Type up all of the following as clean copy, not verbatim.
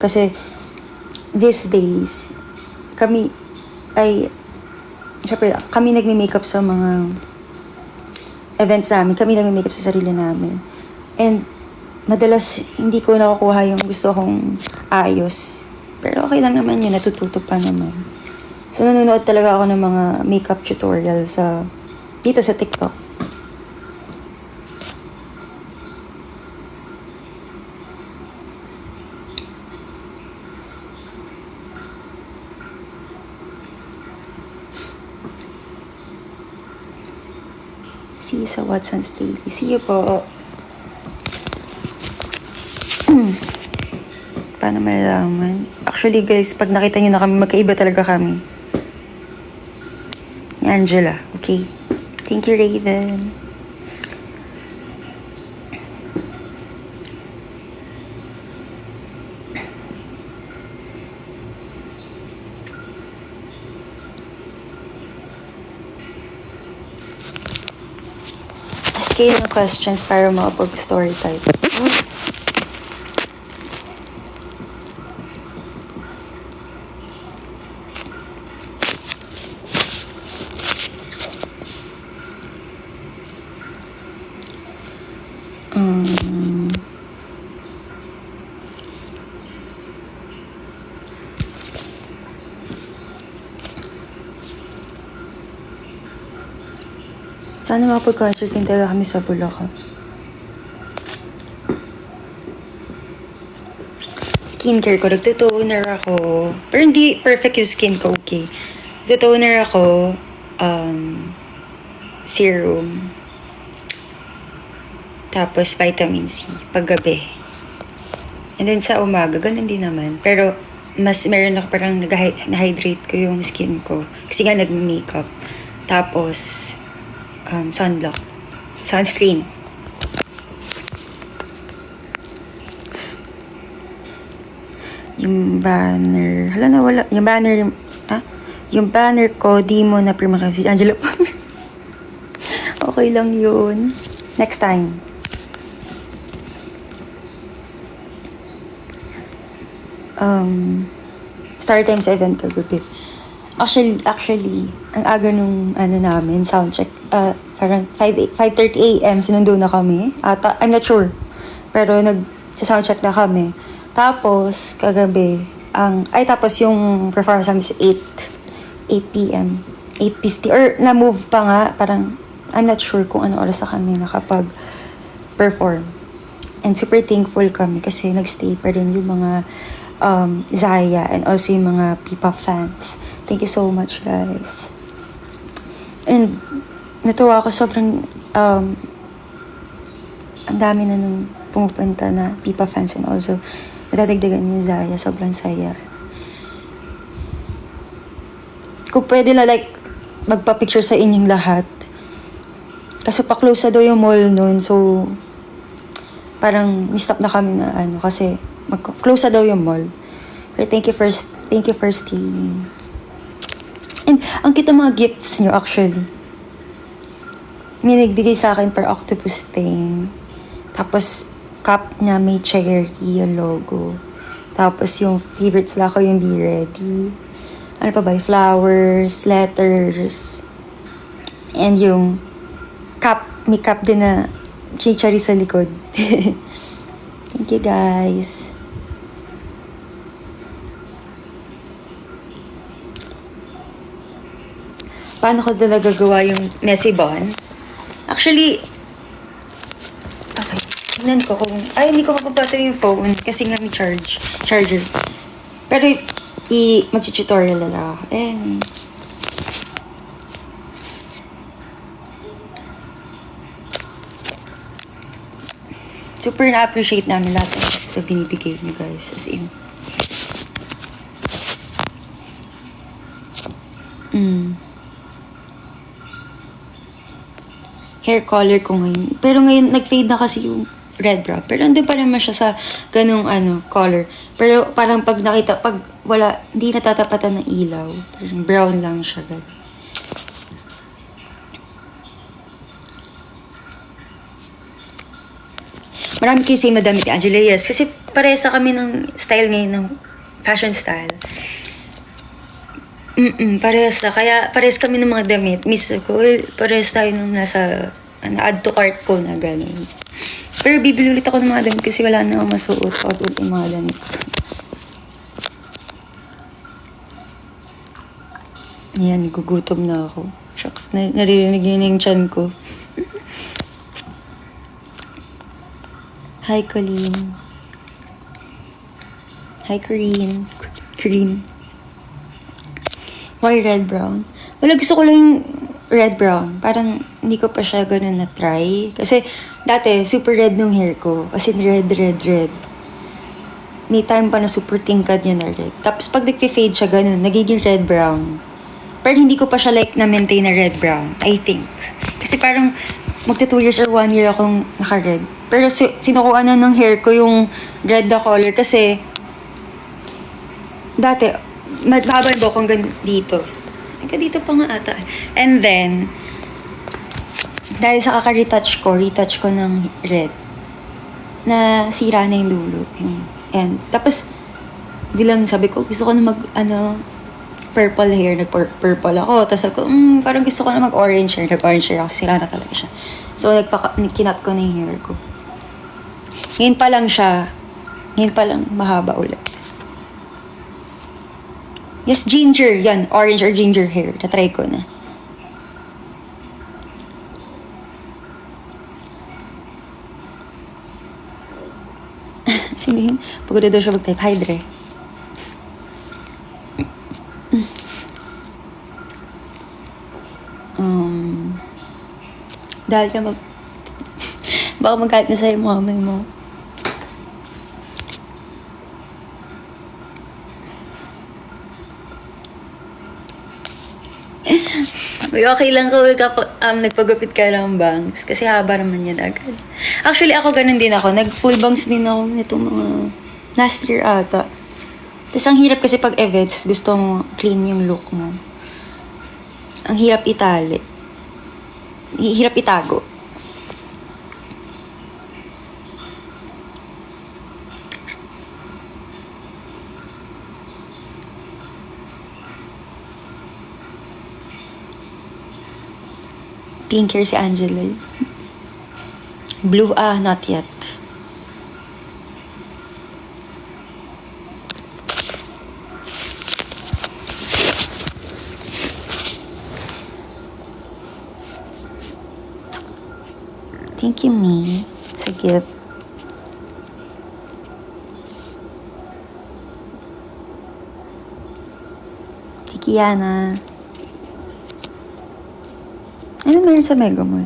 Kasi these days, kami ay, syempre, kami nagme-makeup sa mga events namin. Kami nagme-makeup sa sarili namin. And madalas hindi ko nakukuha yung gusto kong ayos. Pero okay lang naman yun, natututo pa naman. So nanonood talaga ako ng mga makeup tutorial dito sa TikTok. See you sa Watson's Baby. See you po. Paano malalaman? Actually guys, pag nakita nyo na kami, magkaiba talaga kami. Ni Angela, okay? Thank you, Raven. Ask kayo ng questions para makapag-story type. Sana makapag-concert din talaga kami sa Bulacan. Skincare ko, nagtutoner ako. Pero hindi perfect yung skin ko, okay. Nagtutoner ako, serum. Tapos vitamin C, paggabi. And then sa umaga, ganun din naman. Pero mas meron ako parang na-hydrate ko yung skin ko. Kasi nga nag-makeup. Tapos, sunblock. Sunscreen. Yung banner. Hala na wala. Yung banner. Yung banner ko, di mo na prima kasi Angela Palmer. Okay lang yun. Next time. Start time sa event kagabi. Actually, ang aga nung namin, soundcheck, parang 5:30 a.m. sinundo na kami. I'm not sure. Pero nag-soundcheck na kami. Tapos, kagabi, tapos yung performance namin is 8 p.m. 8:50. Or na-move pa nga, parang, I'm not sure kung ano oras na kami nakapag-perform. And super thankful kami kasi nag-stay pa rin yung mga Zaya and also yung mga P-pop fans. Thank you so much, guys. And natuwa ako sobrang ang dami na nung pumupunta na P-pop fans and also nadadagdagan ni Zaya. Sobrang saya. Kung pwede na magpa-picture sa inyong lahat. Kasi pa-close na daw yung mall nun. So, parang ni-stop na kami na kasi mag-close na daw yung mall. Pero thank you for staying. And ang kita mga gifts nyo actually. May nagbigay sa akin per octopus thing. Tapos cup niya may cherry yung logo. Tapos yung favorites la ko yung Be Ready. Ano pa ba? Flowers, letters. And yung cup, may cup din na cherry sa likod. Thank you guys. Paano ko talaga gagawa yung messy bun? Actually, okay. Tingnan ko kung, hindi ko mapapatay yung phone kasi nga may charger. Pero, mag-tutorial na lang ako. Super na-appreciate namin lahat ng tips na binibigay niyo guys. As in. Hair color ko ngayon. Pero ngayon, nag-fade na kasi yung red brow. Pero andun pa naman siya sa ganung color. Pero parang pag wala, hindi natatapatan ng ilaw. Parang brown lang siya. Ganun. Marami kayo same na damit ni Angela, yes. Kasi parehas na kami ng style ngayon, ng fashion style. Parehas na. Kaya parehas kami ng mga damit. Miss ko, parehas tayo nung nasa, add to cart ko na gano'n. Pero bibili ulit ako ng mga damit kasi wala na akong masuot. Suot ulit yung mga damit. Ayan, gugutom na ako. Shucks, naririnig yun yung tiyan ko. Hi, Colleen. Hi, Corinne. Corinne. Why red brown? Wala, gusto ko lang yung red brown. Parang hindi ko pa siya ganun na-try. Kasi dati, super red nung hair ko. As in red. May time pa na super tingkad niya na red. Tapos pag nag-fade siya ganun, nagiging red brown. Pero hindi ko pa siya like na-maintain na red brown, I think. Kasi parang magta 2 years or 1 year akong naka-red. Pero sinukuan na ng hair ko yung red na color kasi dati, mahaba ba akong dito. Hanggang dito pa nga ata. And then, dahil sa retouch ko ng red, na sira na yung dulo, yung ends. Tapos, di lang sabi ko, gusto ko na purple hair, nag-purple ako. Tapos ako, parang gusto ko na mag-orange hair. Nag-orange hair ako, sira na talaga siya. So, kinat ko na yung hair ko. Ngayon pa lang siya. Ngayon pa lang mahaba ulit. Yes, ginger. Yan, orange or ginger hair. Na-try ko na. Sinihin, pagod na daw siya mag-type. Hi, Dre. Dahil ka baka magalit na sa'yo mami mo. Okay lang ko kapag nagpagupit ka ng bangs. Kasi haba naman yan agad. Actually, ako ganun din ako. Nag-full bangs din ako nitong mga last year ata. Tapos ang hirap kasi pag events, gusto mo clean yung look mo. Ang hirap hirap itago. Pink hair si Angela. Blue, not yet. Thank you, me. It's a gift. Thank you, Yana. Ano meron sa Mega Mall?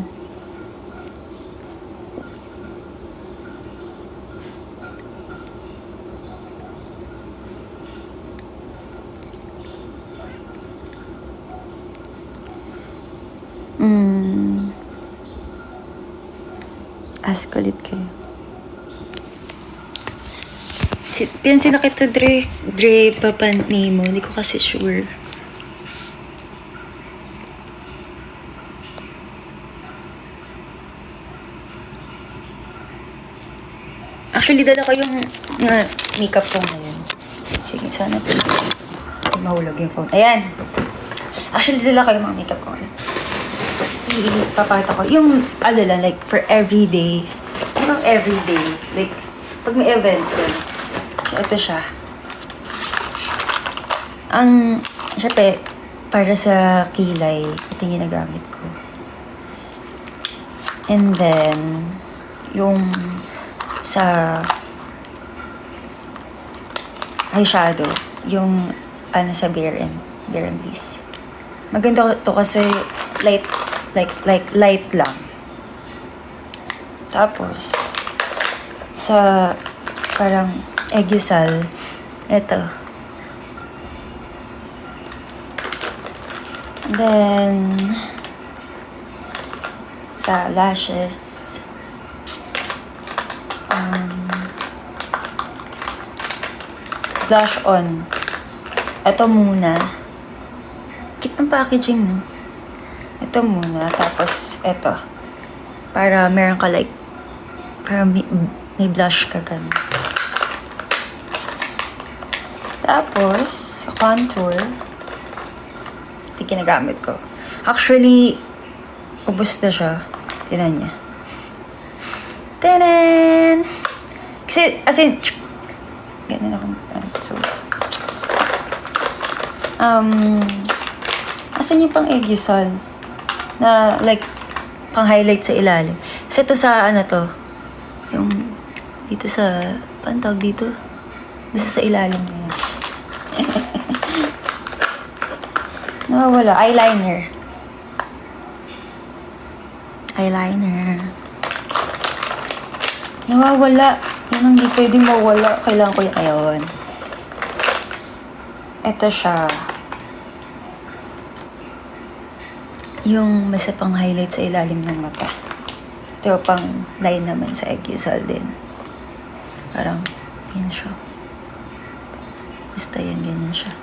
Ask ulit kayo. Pinsin na kita, Dre. Dre, Papa Nemo. Hindi ko kasi sure. Actually, dala ko yung makeup ko ngayon. Sige, sana mahulog yung phone. Ayan. Actually, dala ko yung mga makeup ko ngayon. Papakita ko. Yung, lang, like, for everyday. Parang everyday. Like, pag may event yun. So, ito siya. Syempre, para sa kilay, ito yung ginagamit ko. And then, yung sa eyeshadow, yung sa Bare and Bliss. Maganda to kasi light lang. Tapos, sa parang Aegisal, ito. And then, sa lashes, blush on. Ito muna. Cute ng packaging, no? Ito muna. Tapos, ito. Para meron ka like, para may blush ka ganun. Tapos, sa contour, ito ginagamit ko. Actually, ubos na siya. Tinan niya. Tanan! Kasi, as in, ganun ako. So, asan yung pang Eggusol? Na, like, pang highlight sa ilalim. Kasi ito sa, ano to, yung, dito sa, paano tawag dito? Basta sa ilalim na yan. Nawawala. Eyeliner. Eyeliner. Nawawala. Yan ang hindi pwedeng mawala. Kailangan ko yung ayon. Ito siya. Yung mas pang highlight sa ilalim ng mata. Ito pang line naman sa Eggusol din. Parang, yan siya. Basta yan, ganyan siya.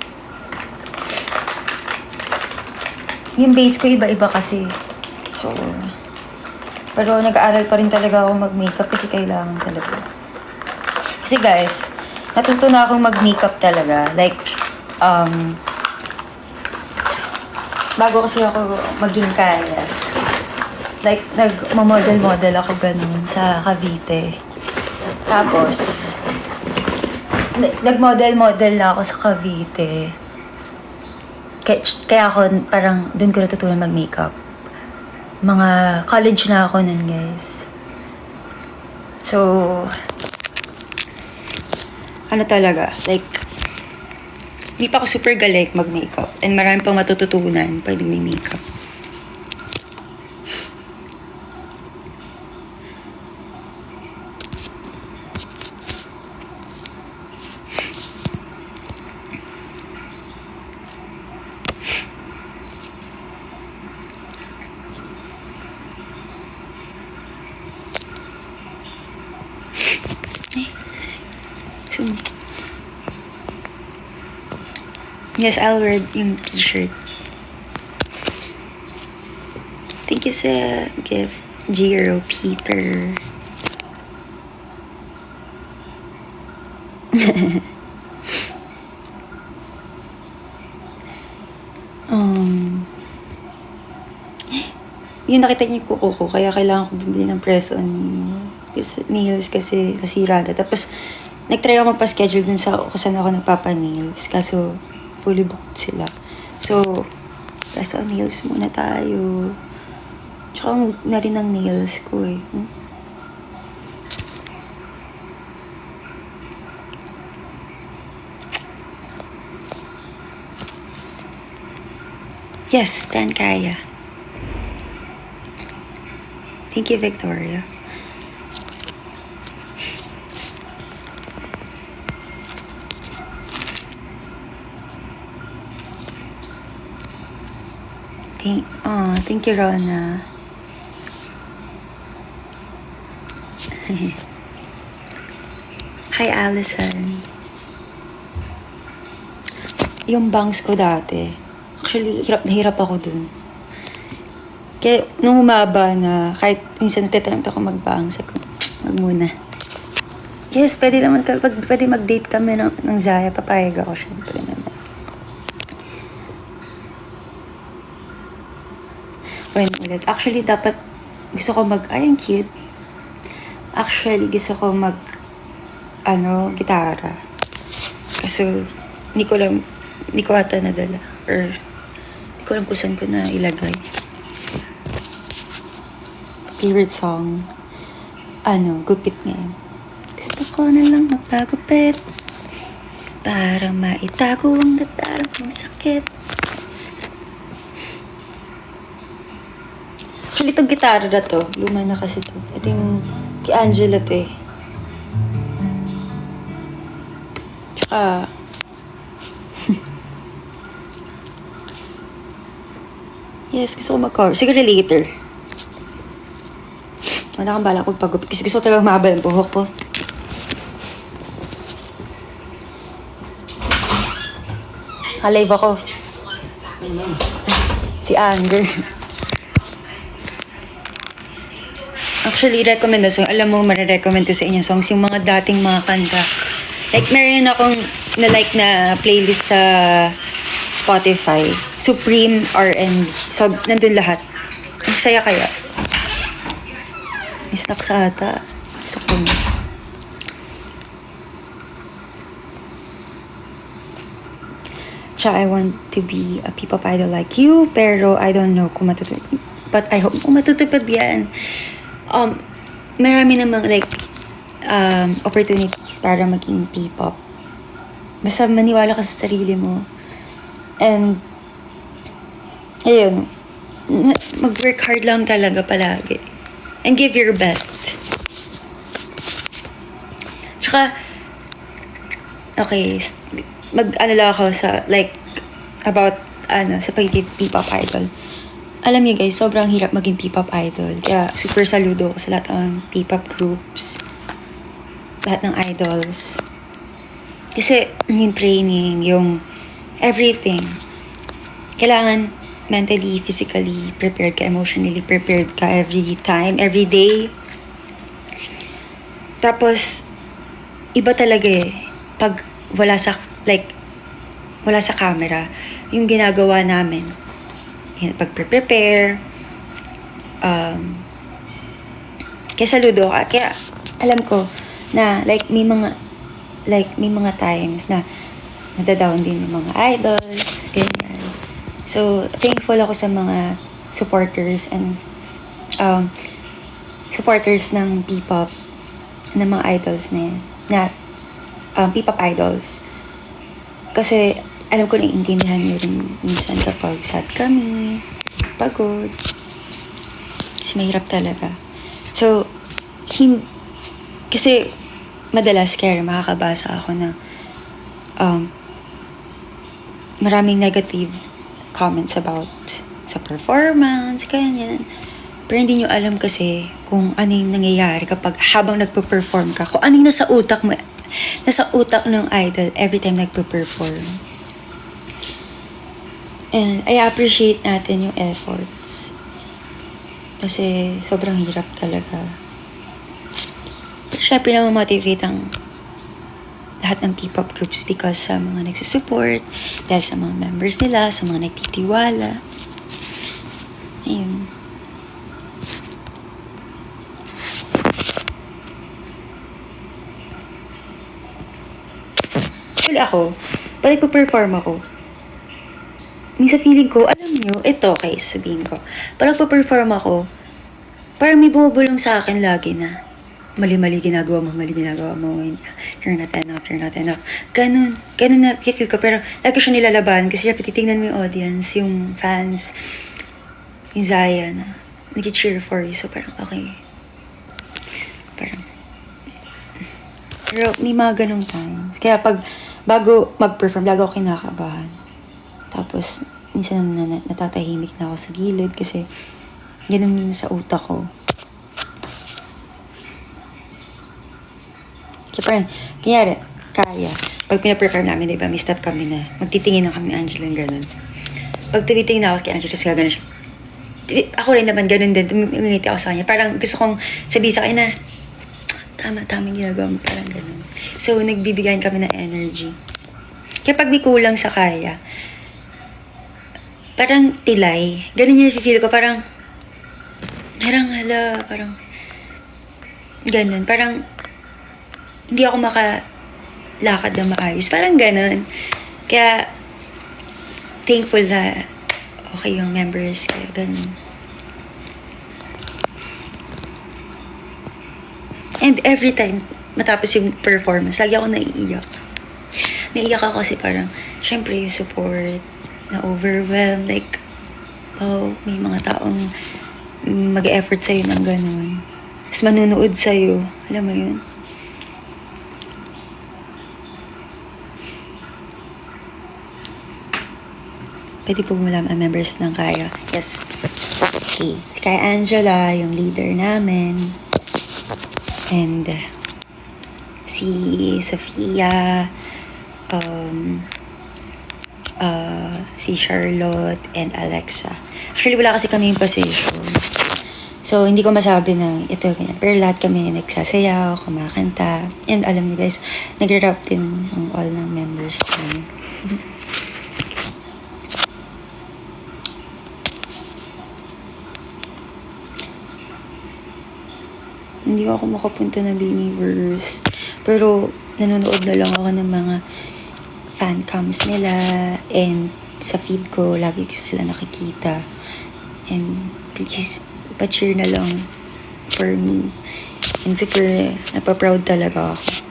Yung base ko iba-iba kasi. So, pero nag-aaral pa rin talaga ako mag-makeup kasi kailangan talaga. Kasi guys, natuto na akong mag-makeup talaga. Like, bago kasi ako maging kaya. Like, nag-model-model ako ganun sa Cavite. Tapos, nag-model-model na ako sa Cavite. Kaya ako parang doon ko natutunan mag-makeup. Mga college na ako nun, guys. So, ano talaga, like, hindi pa ako super galing mag-makeup. And marami pang matututunan pwede may makeup. So, yes, I'll wear yung t-shirt. Thank you sa gift, Jiro Peter. Yung nakita niyo yung kuko ko, kaya kailangan ko bumili ng press-on nails kasi nasira na. Tapos, nag-try ako magpa-schedule dun sa kung saan ako nagpapa-nails. Kaso, fully booked sila. So, press-on nails muna tayo. Tsaka na rin ang nails ko eh. Yes, Dan kaya. Thank you, Victoria. Thank you, Rona. Hi, Allison. Yung bangs ko dati, actually, hirap na hirap ako dun. Kaya, nung humaba na, kahit minsan natitempt ako mag-bangs, ako, wag muna. Yes, pwede naman, pwede mag-date kami ng Zaya, papayag ako, syempre naman. When ulit. Actually, dapat gusto ko ay, ang cute. Actually, gusto ko gitara. Kaso, hindi ko ata nadala. Or, hindi ko alam kung saan ko na ilagay. Favorite song, gupit ngayon. Gusto ko na lang magpagupit para maitago ang nadarang sakit. Actually, itong gitara na to, luma na kasi to. Ito yung kay Angela to eh. Tsaka, yes, gusto ko mag-cover. Siguro later. Wala kang balak pagpagupit kasi gusto ko talagang mahaba yung buhok ko. Alive ako. Si Anger. Actually, recommend na song. Alam mo, marirecommend ko sa inyo songs. Yung mga dating mga kanta. Like, meron akong na-like na playlist sa Spotify. Supreme R&B. So, nandun lahat. Ang saya kaya. May snacks ata. Gusto ko na. I want to be a P-pop idol like you, pero I don't know kung matutupad. But I hope kung matutupad yan. Marami namang like opportunities para maging P-pop. Basta maniwala ka sa sarili mo. And ayun, mag-work hard lang talaga palagi. And give your best. Tsaka, okay, mag-ano lang ako sa, like, about, sa pagiging P-pop idol. Alam niyo guys, sobrang hirap maging P-pop idol. Kaya, super saludo ko sa lahat ng P-pop groups. Lahat ng idols. Kasi, yung training, yung everything. Kailangan mentally, physically prepared ka, emotionally prepared ka every time, every day. Tapos, iba talaga eh. Pag wala sa camera, yung ginagawa namin. Pag-prepare, kaya saludo ka. Kaya, alam ko, na, may mga times na nadadown din yung mga idols, ganyan. So, thankful ako sa mga supporters and supporters ng P-pop, ng mga idols na yan, P-pop idols. Kasi, alam ko naiintindihan nyo rin minsan kapag sad kami, pagod. Kasi mahirap talaga. So, kasi madalas kaya makakabasa ako na maraming negative comments about sa performance, ganyan. Pero hindi nyo alam kasi kung ano yung nangyayari kapag habang nagpo-perform ka. Kung ano yung nasa utak ng idol every time nagpo-perform. And I appreciate natin yung efforts. Kasi sobrang hirap talaga. Siyempre na motivate ang lahat ng P-pop groups because sa mga nagsusupport, dahil sa mga members nila, sa mga nagtitiwala. Ayun. Actually ako, pag nagpo-perform ako, minsan feeling ko, alam nyo, ito okay, sasabihin ko. Pag nagpo-perform ako, parang may bumubulong sa akin lagi na, mali-mali ginagawa mo, you're not enough. Ganun na feel ko, pero lagi siya nilalaban kasi syempre titignan mo yung audience, yung fans, yung Zaya na nag-cheer for you, so parang okay. Pero may mga ganung times. Kaya bago mag-perform, lagi ako kinakabahan. Tapos, minsan natatahimik na ako sa gilid kasi ganun yun sa utak ko. Kaya parang, kanyari, pag pinaperform namin, diba, may step kami na, magtitingin na kami Angela ng ganun. Pag tumitingin na ako kay Angela, kasi gano'n siya. Ako rin naman, ganun din, tumingiti ako sa kanya. Parang gusto kong sabihin sa kanya na, tama ginagawa mo, parang ganun. So, nagbibigayan kami ng energy. Kaya pag may kulang sa kaya, parang tilay. Ganun yung feel ko, parang ganun. Parang, hindi ako makalakad na maayos. Parang ganun. Kaya, thankful na okay yung members. Kaya ganun. And every time, matapos yung performance, lagi ako naiiyak. Naiiyak ako kasi parang, syempre yung support, na-overwhelm, like, may mga taong mag-effort sa'yo ng ganun. Tapos manunood sa'yo. Alam mo yun? Pwede po malaman ang members ng Kaya. Yes. Okay. Si Kaya Angela, yung leader namin. And si Sofia, si Charlotte, and Alexa. Actually, wala kasi kami yung position. So, hindi ko masabi na ito, ganyan. Pero lahat kami nagsasayaw, kumakanta. And alam niyo guys, nag-rap din ang all ng members namin. Hindi ako makapunta na Believers. Pero, nanonood na lang ako ng mga fan cams nila. And sa feed ko, lagi ko sila nakikita. And please, pa-cheer na lang for me. And super napaproud talaga ako.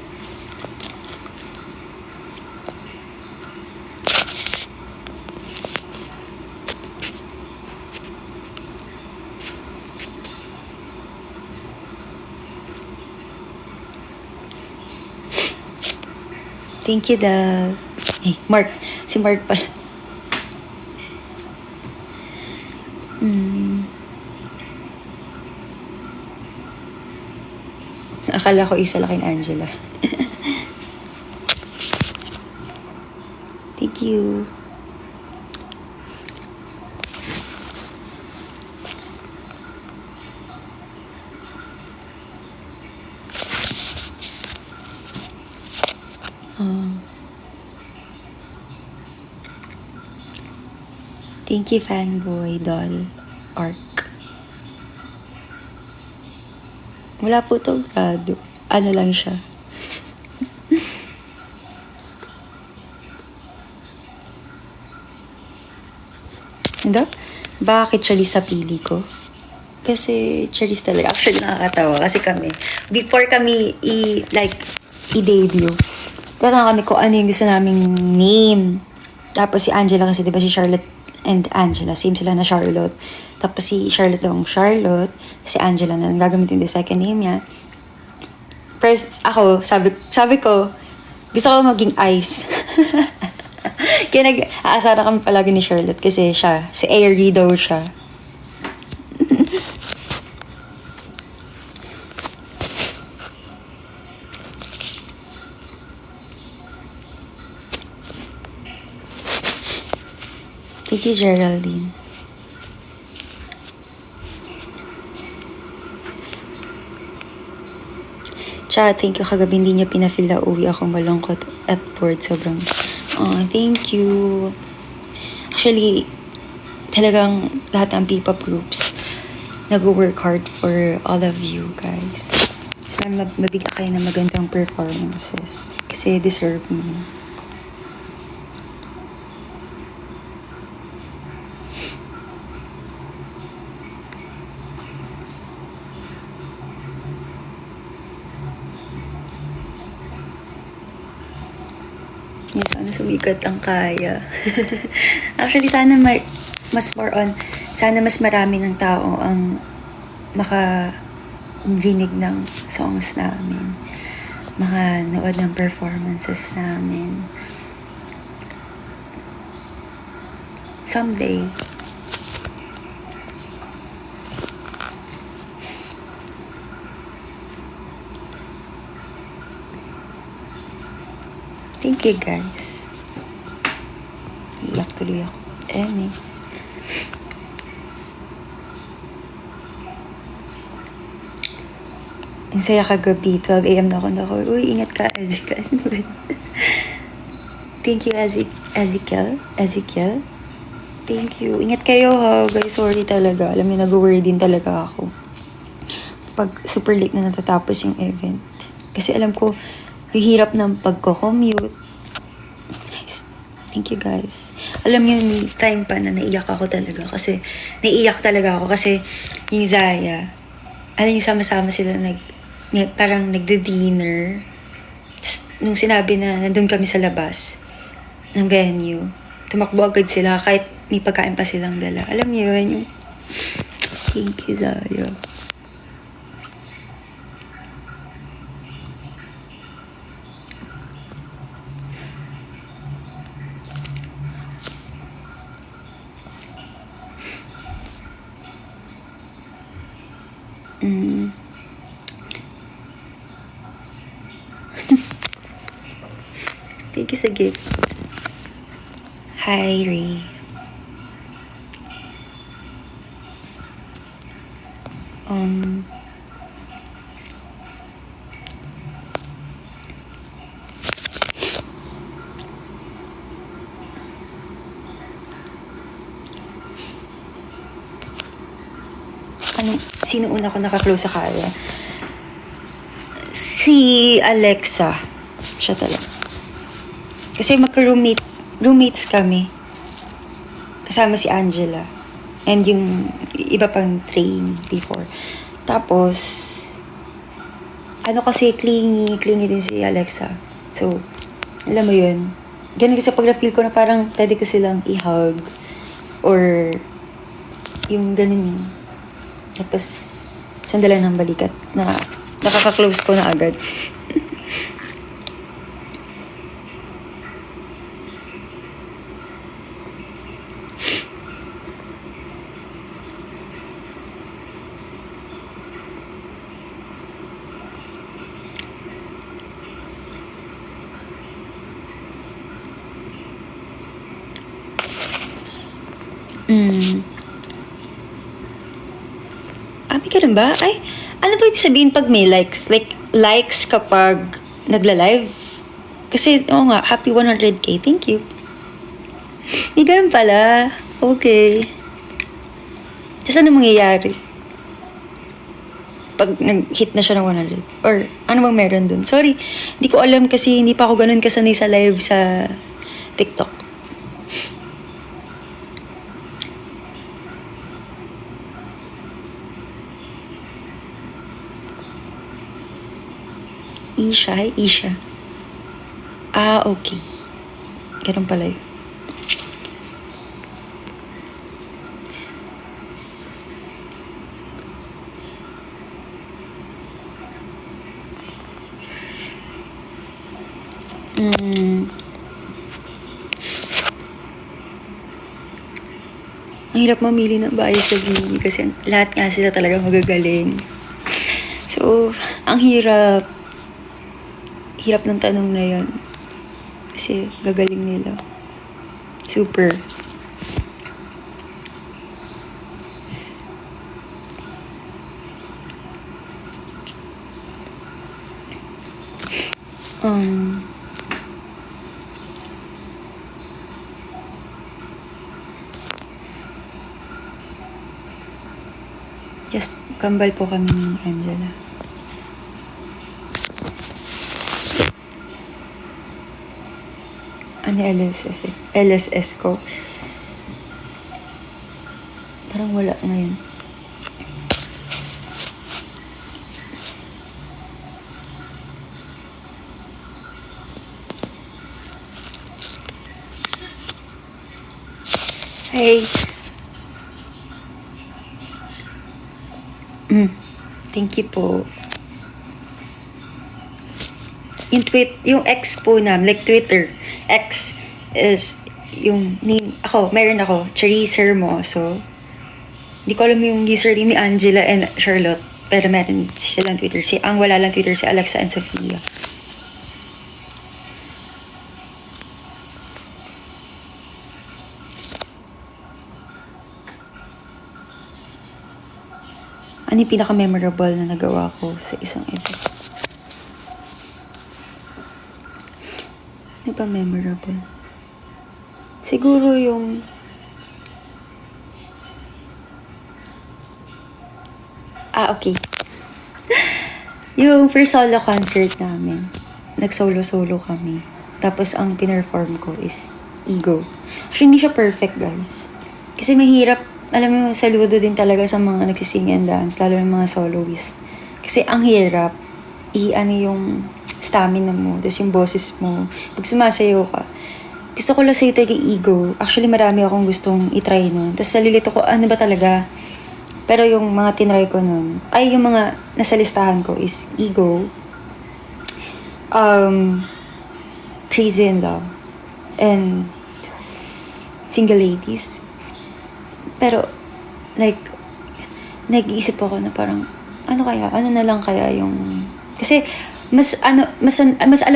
Thank you, Dal. Eh, Mark. Si Mark pala. Akala ko isa lang kay Angela. Thank you. Thank you, fanboy, doll, arc. Wala po to grado. Ano lang siya. Hindi? Bakit Charis sa pili ko? Kasi Charis talaga. Actually, nakakatawa. Kasi kami, before kami i-debut, tatanong kami kung ano yung gusto naming name. Tapos si Angela kasi, di ba si Charlotte and Angela, same sila na Charlotte. Tapos si Charlotte yung Charlotte, si Angela na gagamitin yung second name niya. First, ako, sabi ko, gusto ko maging Ice. Kaya nag-aasara kami palagi ni Charlotte kasi siya, si Airy daw siya. Thank you, Geraldine. Tsaka, thank you. Kagabi hindi niyo pinafeel na uwi ako malungkot at bored. Sobrang, thank you. Actually, talagang lahat ng P-pop groups nag-work hard for all of you guys. Sana mabigyan kayo ng magandang performances. Kasi deserve mo. Yes, sana sumikat ang kaya. Actually, sana mas more on, sana mas marami ng tao ang makarinig ng songs namin. Makanood ng performances namin. Someday. Thank you, guys. Iyak tuloy ako. Ang saya kagabi, 12 a.m. na ako. Uy, ingat ka, Ezekiel. Thank you, Ezekiel. Thank you. Ingat kayo, ha. Guys, sorry talaga. Alam niyo, nag-worry din talaga ako. Pag super late na natatapos yung event. Kasi alam ko, yung hirap ng pagko-commute. Thank you, guys. Alam niyo, may time pa na naiyak ako talaga. Naiiyak ako kasi yung Zaya, alam niyo, sama-sama sila parang nagde-dinner. Tapos, nung sinabi na nandun kami sa labas ng venue, tumakbo agad sila kahit may pagkain pa silang dala. Alam niyo yun, yung thank you, Zaya. Thank you sa gift. Hi, Ray. Um, Sino una ko naka-close sa kaya? Si Alexa. Siya talaga. Kasi roommates kami. Kasama si Angela. And yung iba pang trainee before. Tapos, kasi clingy din si Alexa. So, alam mo yun. Ganun kasi pag na-feel ko na parang pwede ko silang i-hug. Or, yung ganun yun. Tapos, sandalan ng balikat na nakaka-close ko na agad. May ganun ba? Ay, ano ba ibig sabihin pag may likes? Like, likes kapag nagla-live? Kasi, oo nga, happy 100k. Thank you. May ganun pala. Okay. Tapos ano mangyayari? Pag nag-hit na siya ng 100? Or ano bang meron dun? Sorry, hindi ko alam kasi hindi pa ako ganun kasanay sa live sa TikTok. Isha, hi Isha. Okay. Ganun pala yun. Ang hirap mamili ng bias sa Gini kasi lahat nga sila talaga magagaling. So, ang hirap. Hirap ng tanong na yan. Kasi gagaling nila. Super. Just kambal po kami ni Angela. Ano LSS eh? LSS ko. Parang wala ngayon. Hey. Thank you po. Yung X po like Twitter. X is yung name. Meron ako. Charisse Hermoso. Hindi ko alam yung username ni Angela and Charlotte. Pero meron silang Twitter. Ang wala lang Twitter si Alexa and Sophia. Ano yung pinaka-memorable na nagawa ko sa isang event? Ano ba memorable? Siguro yung... okay. Yung first solo concert namin. Nag-solo-solo kami. Tapos ang pinerform ko is Ego. Actually, hindi siya perfect, guys. Kasi mahirap, alam mo, saludo din talaga sa mga nagsising and dance, lalo ng mga soloist. Kasi ang hirap, yung stamina mo, tapos yung boses mo. Pag sumasayaw ka, gusto ko lang sa'yo tayo Ego. Actually, marami akong gustong itry nun. Tapos nalilito ko, ano ba talaga? Pero yung mga tinry ko nun, yung mga nasa listahan ko is Ego, Crazy in Love, and Single Ladies. Pero, nag-iisip ako na parang, ano na lang kaya yung... Kasi, mas alam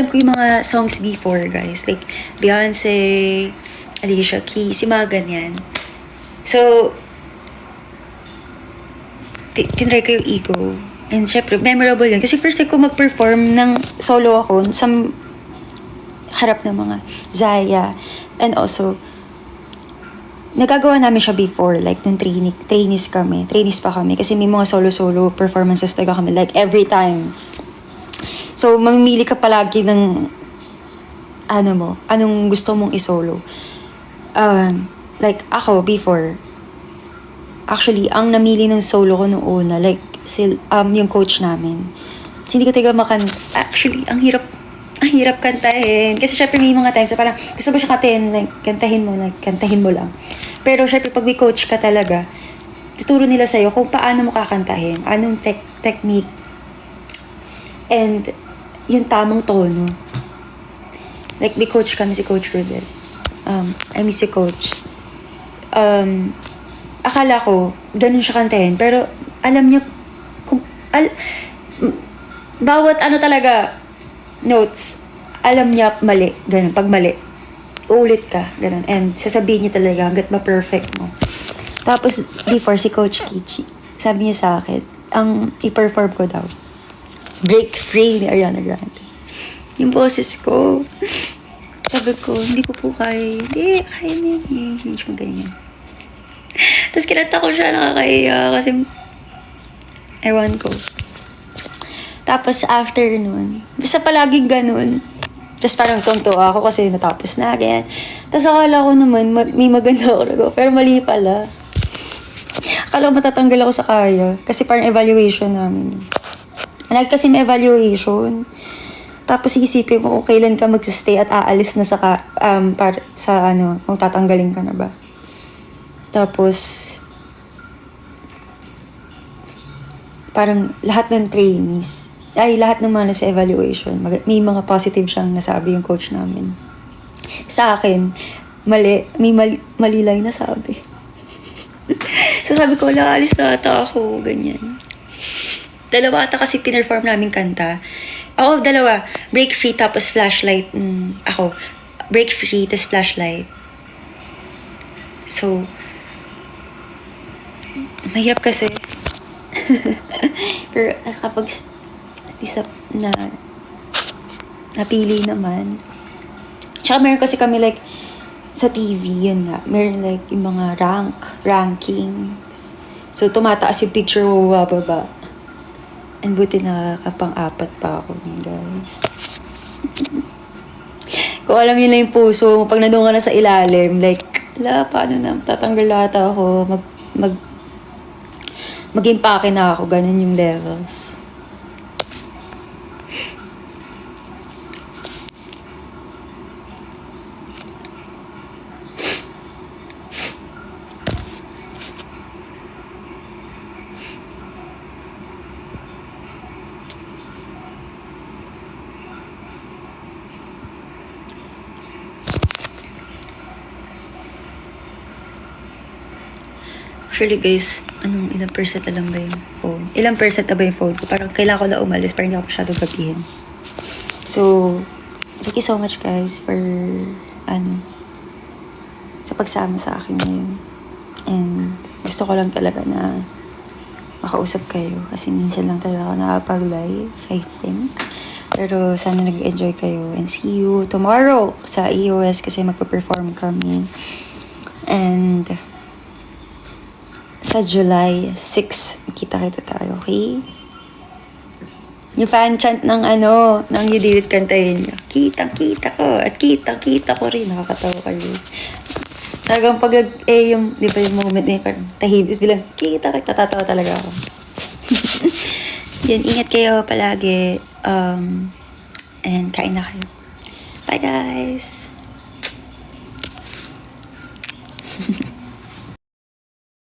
ko yung mga songs before, guys. Like, Beyonce, Alicia Keys, yung mga ganyan. So, tinry ko yung ego. And syempre, memorable yun. Kasi first time ko mag-perform ng solo ako sa harap ng mga Zaya. And also, nagagawa namin siya before, like nung trainees pa kami. Kasi may mga solo-solo performances talaga kami, like every time. So, mamimili ka palagi ng anong gusto mong isolo. Like ako, before, actually, ang namili ng solo ko nung una, like, yung coach namin. So, hindi ko talaga actually, ang hirap kantahin. Kasi syempre may mga times na parang gusto mo siya kantahin, like, kantahin mo lang. Pero syempre pag may coach ka talaga, tuturo nila sa'yo kung paano mo kakantahin, anong technique, and yung tamang tono. Like, may coach kami, si Coach Rudel. I miss si Coach. Akala ko, ganun siya kantahin. Pero, alam niya, bawat talaga, notes, alam niya mali. Ganun, pag mali, uulit ka. Ganun. And sasabihin niya talaga hanggat ma-perfect mo. Tapos, before si Coach Kichi, sabi niya sa akin, ang i-perform ko daw, Break Free ni Ariana Grande. Yung boses ko, sabi ko, hindi ko po kaya. Hindi, kaya niya. Hindi siya ganyan. Tapos kinanta ko siya, nakakaiya. Kasi, ewan ko. Tapos after nun, basta palaging ganun. Tapos parang tontuwa ako kasi natapos na, ganyan. Tapos akala ko naman, may maganda ako nagawa. Pero mali pala. Akala ko matatanggal ako sa kaya. Kasi parang evaluation namin. Kasi may evaluation. Tapos isipin mo kung kailan ka mag-stay at aalis na kung tatanggalin ka na ba. Tapos, parang lahat ng trainees, lahat ng mga sa evaluation, may mga positive siyang nasabi yung coach namin. Sa akin, may mali lang yung nasabi. So sabi ko, alis na ata ako, ganyan. Dalawa ata kasi pinerform namin kanta. Oo, dalawa. Break Free tapos Flashlight. Ako. Break Free tapos Flashlight. So, mahirap kasi. Pero kapag at least napili naman. Tsaka meron kasi kami like sa TV, yun nga. Meron like yung mga rankings. So, tumataas yung picture mo bababa. And buti nakakapang-apat pa ako, guys. Kung alam yun na yung puso mo, pag nandun ka na sa ilalim, like, paano na, tatanggal lahat ako, mag-impake na ako, ganun yung levels. Actually guys, ilang percent na lang ba yung phone? Ilang percent na ba yung phone ko? Parang kailangan ko na umalis para hindi ako masyadong gabihin. So, thank you so much guys for, sa pagsama sa akin ngayon. And gusto ko lang talaga na makausap kayo kasi minsan lang talaga ako nakapag-live, I think. Pero sana nag-enjoy kayo and see you tomorrow sa EOS kasi magpa-perform kami. And sa July 6, kita-kita tayo, okay? Yung fan chant ng You Did It kantahin niya. Kitang-kita ko at kitang-kita ko rin. Nakakatawa kayo. Talagang di ba yung moment na yun, parang tahibis bilang, kita-kita, tatawa talaga ako. Yan, ingat kayo palagi. And kain na kayo. Bye guys!